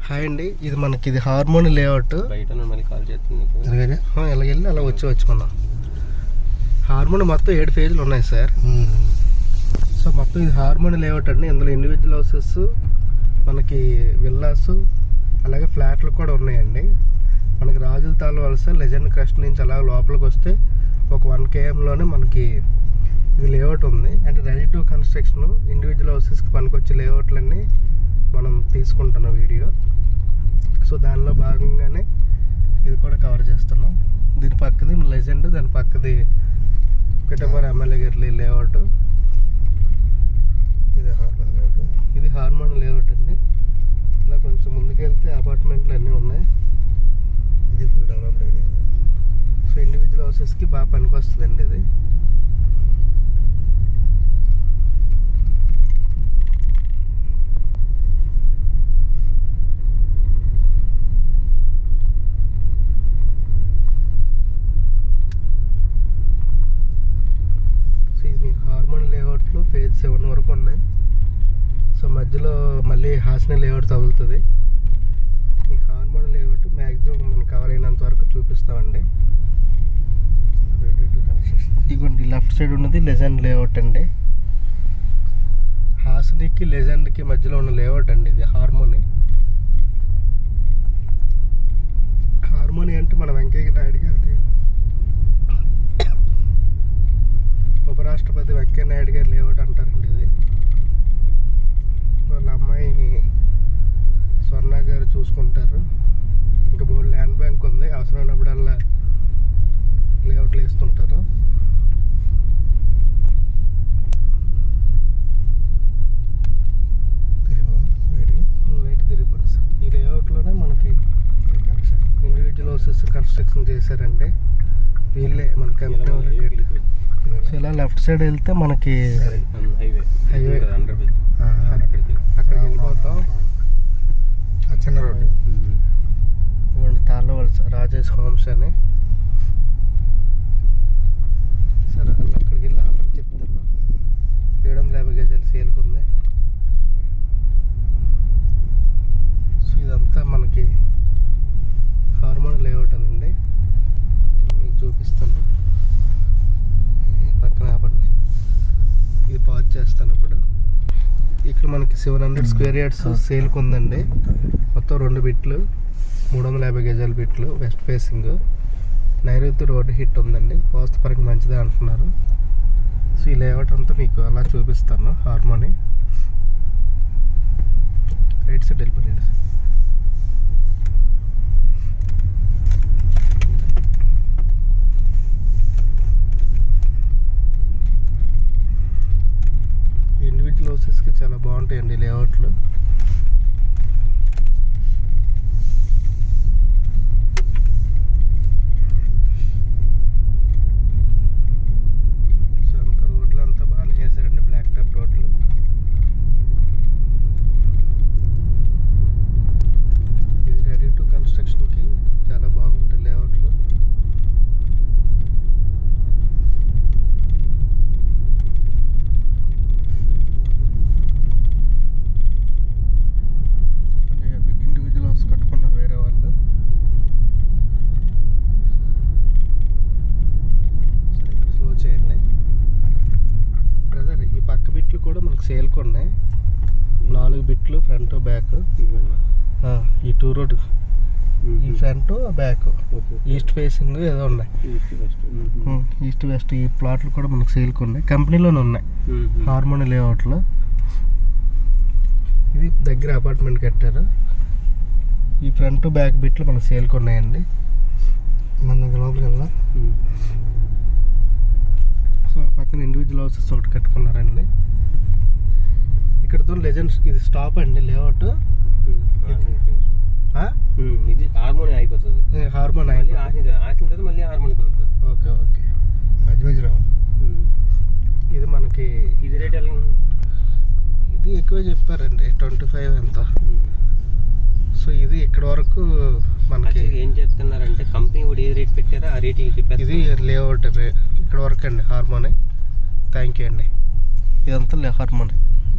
Hi అండి, ఇది మనకి ఇది హార్మోని లేఅవుట్. బయట మళ్ళీ కాల్ చేస్తుంది. ఇలా వెళ్ళి అలా వచ్చి మనం హార్మోని మొత్తం 7 ఫేజ్లు ఉన్నాయి సార్. సో మొత్తం ఇది హార్మోని లేఅవుట్ అండి. ఇందులో ఇండివిజువల్ హౌసెస్, మనకి విల్లాస్, అలాగే ఫ్లాట్లు కూడా ఉన్నాయండి. మనకి రాజుల తాళ్ళ వలస లెజెండ్ క్రస్ట్ నుంచి అలా లోపలికి వస్తే ఒక 1 kmలోనే మనకి ఇది లేఅవుట్ ఉంది. అంటే రెడీ టు కన్స్ట్రక్షన్ ఇండివిజువల్ హౌసెస్కి పనికొచ్చే లేఅవుట్లన్నీ మనం తీసుకుంటున్నాం వీడియో. సో దానిలో భాగంగానే ఇది కూడా కవర్ చేస్తున్నాం. దీని పక్కది లెజెండ్, దాని పక్కది పిఠాపురం ఎమ్మెల్యే గారి లేఅవుట్. ఇది హార్మోన్ లేఅవుట్ అండి. ఇలా కొంచెం ముందుకెళ్తే అపార్ట్మెంట్లు అన్నీ ఉన్నాయి. ఇది డెవలప్డ్ ఏరియా. సో ఇండివిజువల్ హౌసెస్కి బాగా పనికి వస్తుందండి ఇది. హార్మోన్ లేఅవుట్లు ఫేజ్ 7 వరకు ఉన్నాయి. సో మధ్యలో మళ్ళీ హాసన లేఅవుట్ తగులుతుంది. మీకు హార్మోన్ లేఅవుట్ మ్యాక్సిమం మనం కవర్ అయినంత వరకు చూపిస్తామండి. ఇదిగోండి లెఫ్ట్ సైడ్ ఉన్నది లెజెండ్ లేఅవుట్ అండి. హాసనికి లెజెండ్కి మధ్యలో ఉన్న లేఅవుట్ అండి ఇది హార్మోని. హార్మోని అంటే మన వెంకయ్య నాయుడు గారి, ఉపరాష్ట్రపతి వెంకయ్య నాయుడు గారి లేఅవుట్ అంటారండి ఇది. వాళ్ళ అమ్మాయి స్వర్ణ గారు చూసుకుంటారు. ఇంకా బోర్డు ల్యాండ్ బ్యాంక్ ఉంది, అవసరమైనప్పుడల్లా లేఅవుట్లు వేస్తుంటారు. రైట్ తిరిగిపోతుంది సార్. ఈ లేఅవుట్లోనే మనకి ఇండివిజువల్ హౌసెస్ కన్స్ట్రక్షన్ చేశారండి వీళ్ళే, మన కంపెనీ వాళ్ళు. సో ఇలా లెఫ్ట్ సైడ్ వెళ్తే మనకి హైవే అక్కడికి వెళ్ళిపోతాం. చిన్న రోడ్డు ఇవ్వండి తాళ్ళ వలస రాజేష్ హోమ్స్ అని. సరే అలా అక్కడికి వెళ్ళి ఆఫర్ చెప్తాను. 750 గజాలు సేల్కి ఉంది. సో ఇదంతా మనకి హార్మోన్ లేఅవుట్ అనండి, మీకు చూపిస్తాను. పక్కన ఆపండి, ఇది పాజ్ చేస్తాను ఇప్పుడు. ఇక్కడ మనకి 700 స్క్వేర్ యార్డ్స్ సేల్కి ఉందండి. మొత్తం 2 బిట్లు, 350 గజాల బిట్లు, వెస్ట్ ఫేసింగ్. నైరుతి రోడ్డు హిట్ ఉందండి, వాస్తుపరంగా మంచిదే అంటున్నారు. సో ఈ లేఅవుట్ అంతా మీకు అలా చూపిస్తాను. హార్మోని రైట్ సైడ్ వెళ్ళిపోయింది. ఇండివిజువల్ హౌసెస్కి చాలా బాగుంటాయండి లేఅవుట్లు. సో అంతా రోడ్లు అంతా బాగానే చేశారండి, బ్లాక్ టాప్ రోడ్లు. ఇది రెడీ టు కన్స్ట్రక్షన్కి చాలా బాగుంటాయి లేఅవుట్లు. కట్టుకున్నారు వేరే వాళ్ళు. సరే ఇక్కడ స్లో చేయండి బ్రదర్. ఈ పక్క బిట్లు కూడా మనకు సేల్కి ఉన్నాయి. 4 బిట్లు ఫ్రంట్ బ్యాక్. ఈ 2 రోడ్, ఈ ఫ్రంట్ బ్యాక్, ఈస్ట్ ఫేసింగ్ ఏదో ఉన్నాయి. ఈస్ట్ వెస్ట్ ఈ ప్లాట్లు కూడా మనకు సేల్కి ఉన్నాయి, కంపెనీలోనే ఉన్నాయి హార్మోని లేఅవుట్లో. ఇది దగ్గర అపార్ట్మెంట్ కట్టారు. ఈ ఫ్రంట్ బ్యాక్ బిట్లు మనకు సేల్కి ఉన్నాయండి. మన దగ్గర లోపలికి వెళ్దాం. సో ఆ పక్కన ఇండివిజువల్ హౌసెస్ ఒకటి కట్టుకున్నారండి. ఇక్కడతో లెజెండ్స్ ఇది స్టాప్ అండి లేఅవుట్. ఇది హార్మోని అయిపోతుంది. హార్మోన్ మళ్ళీ హార్మోని కలుగుతుంది. Okay okay. మధ్యలో ఇది మనకి ఇది రేట్ ఎలా? ఇది ఎక్కువ చెప్పారండి, 25 ఎంత. సో ఇది ఇక్కడ వరకు మనకి ఏం చెప్తున్నారంటే కంపెనీ కూడా ఏ రేట్ పెట్టారో ఆ రేట్ చెప్పారు. ఇది లేఅవుట్ ఇక్కడ వరకు అండి హార్మోని. థ్యాంక్ యూ అండి. ఇదంతా హార్మోని.